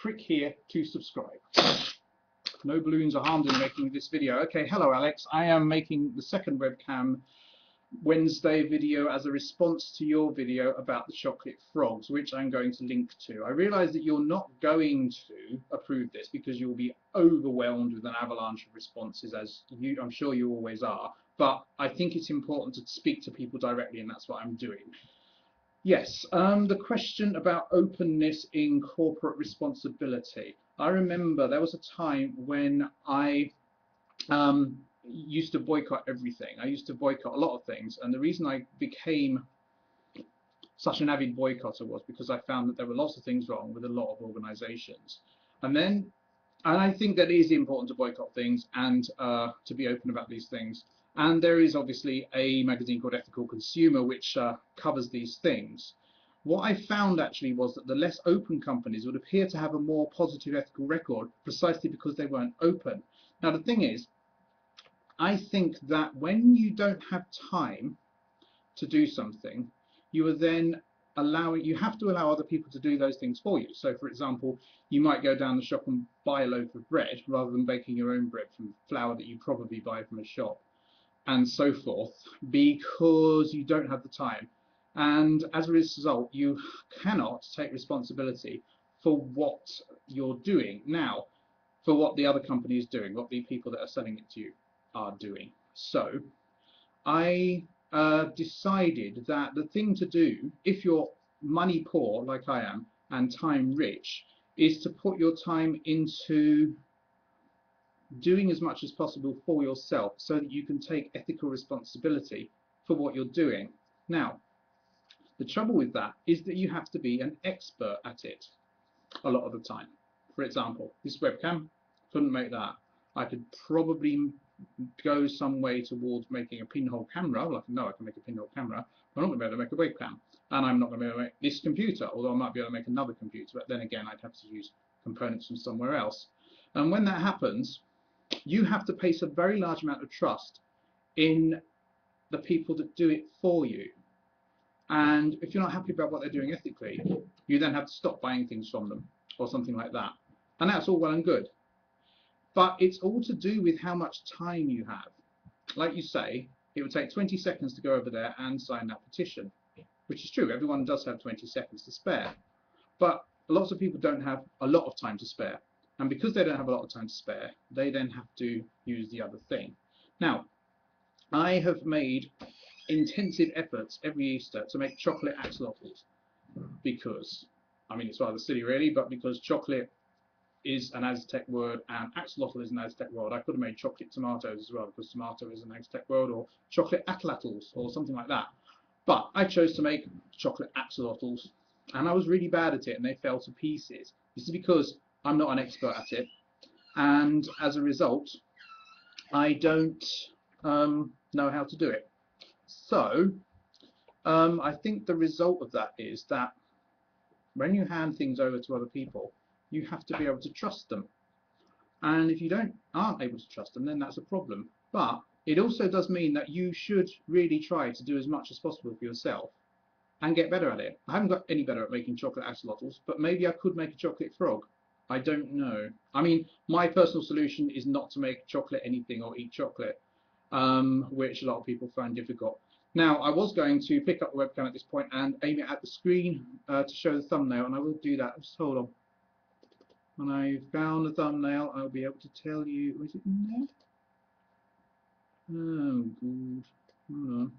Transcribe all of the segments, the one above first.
click here to subscribe. No balloons are harmed in making this video. Okay, hello Alex. I am making the second webcam Wednesday video as a response to your video about the chocolate frogs, which I'm going to link to. I realise that you're not going to approve this because you'll be overwhelmed with an avalanche of responses, as I'm sure you always are, but I think it's important to speak to people directly, and that's what I'm doing. Yes, the question about openness in corporate responsibility. I remember there was a time when I used to boycott everything. I used to boycott a lot of things, and the reason I became such an avid boycotter was because I found that there were lots of things wrong with a lot of organizations. And I think that it is important to boycott things and to be open about these things. And there is obviously a magazine called Ethical Consumer which covers these things. What I found actually was that the less open companies would appear to have a more positive ethical record precisely because they weren't open. Now the thing is, I think that when you don't have time to do something, you are then you have to allow other people to do those things for you. So for example, you might go down the shop and buy a loaf of bread rather than baking your own bread from flour that you probably buy from a shop, and so forth, because you don't have the time. And as a result, you cannot take responsibility for what you're doing. Now, for what the other company is doing, what the people that are selling it to you are doing. So I decided that the thing to do, if you're money poor like I am and time rich, is to put your time into doing as much as possible for yourself so that you can take ethical responsibility for what you're doing. Now, the trouble with that is that you have to be an expert at it a lot of the time. For example, this webcam, couldn't make that. I could probably go some way towards making a pinhole camera. Well, I can make a pinhole camera, but I'm not going to be able to make a webcam. And I'm not going to be able to make this computer, although I might be able to make another computer, but then again, I'd have to use components from somewhere else. And when that happens, you have to place a very large amount of trust in the people that do it for you. And if you're not happy about what they're doing ethically, you then have to stop buying things from them or something like that. And that's all well and good. But it's all to do with how much time you have. Like you say, it would take 20 seconds to go over there and sign that petition, which is true. Everyone does have 20 seconds to spare. But lots of people don't have a lot of time to spare. And because they don't have a lot of time to spare, they then have to use the other thing. Now, I have made intensive efforts every Easter to make chocolate axolotls because, I mean, it's rather silly really, but because chocolate is an Aztec word and axolotl is an Aztec word. I could have made chocolate tomatoes as well because tomato is an Aztec word, or chocolate axolotls or something like that. But I chose to make chocolate axolotls, and I was really bad at it and they fell to pieces. This is because I'm not an expert at it, and as a result I don't know how to do it. So I think the result of that is that when you hand things over to other people, you have to be able to trust them. And if you aren't able to trust them, then that's a problem. But it also does mean that you should really try to do as much as possible for yourself and get better at it. I haven't got any better at making chocolate axolotls, but maybe I could make a chocolate frog. I don't know. I mean, my personal solution is not to make chocolate anything or eat chocolate, which a lot of people find difficult. Now, I was going to pick up the webcam at this point and aim it at the screen to show the thumbnail, and I will do that. Just hold on. When I found the thumbnail, I'll be able to tell you. Is it in there? Oh, good. Hold on.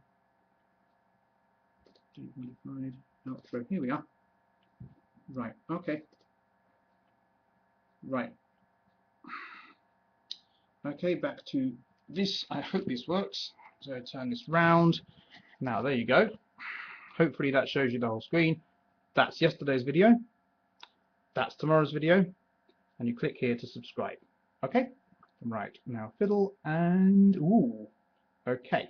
Modified outro. Here we are. Right. Okay. Right. Okay, back to this. I hope this works. So turn this round. Now there you go. Hopefully that shows you the whole screen. That's yesterday's video. That's tomorrow's video. And you click here to subscribe. Okay? Right. Now fiddle and ooh. Okay.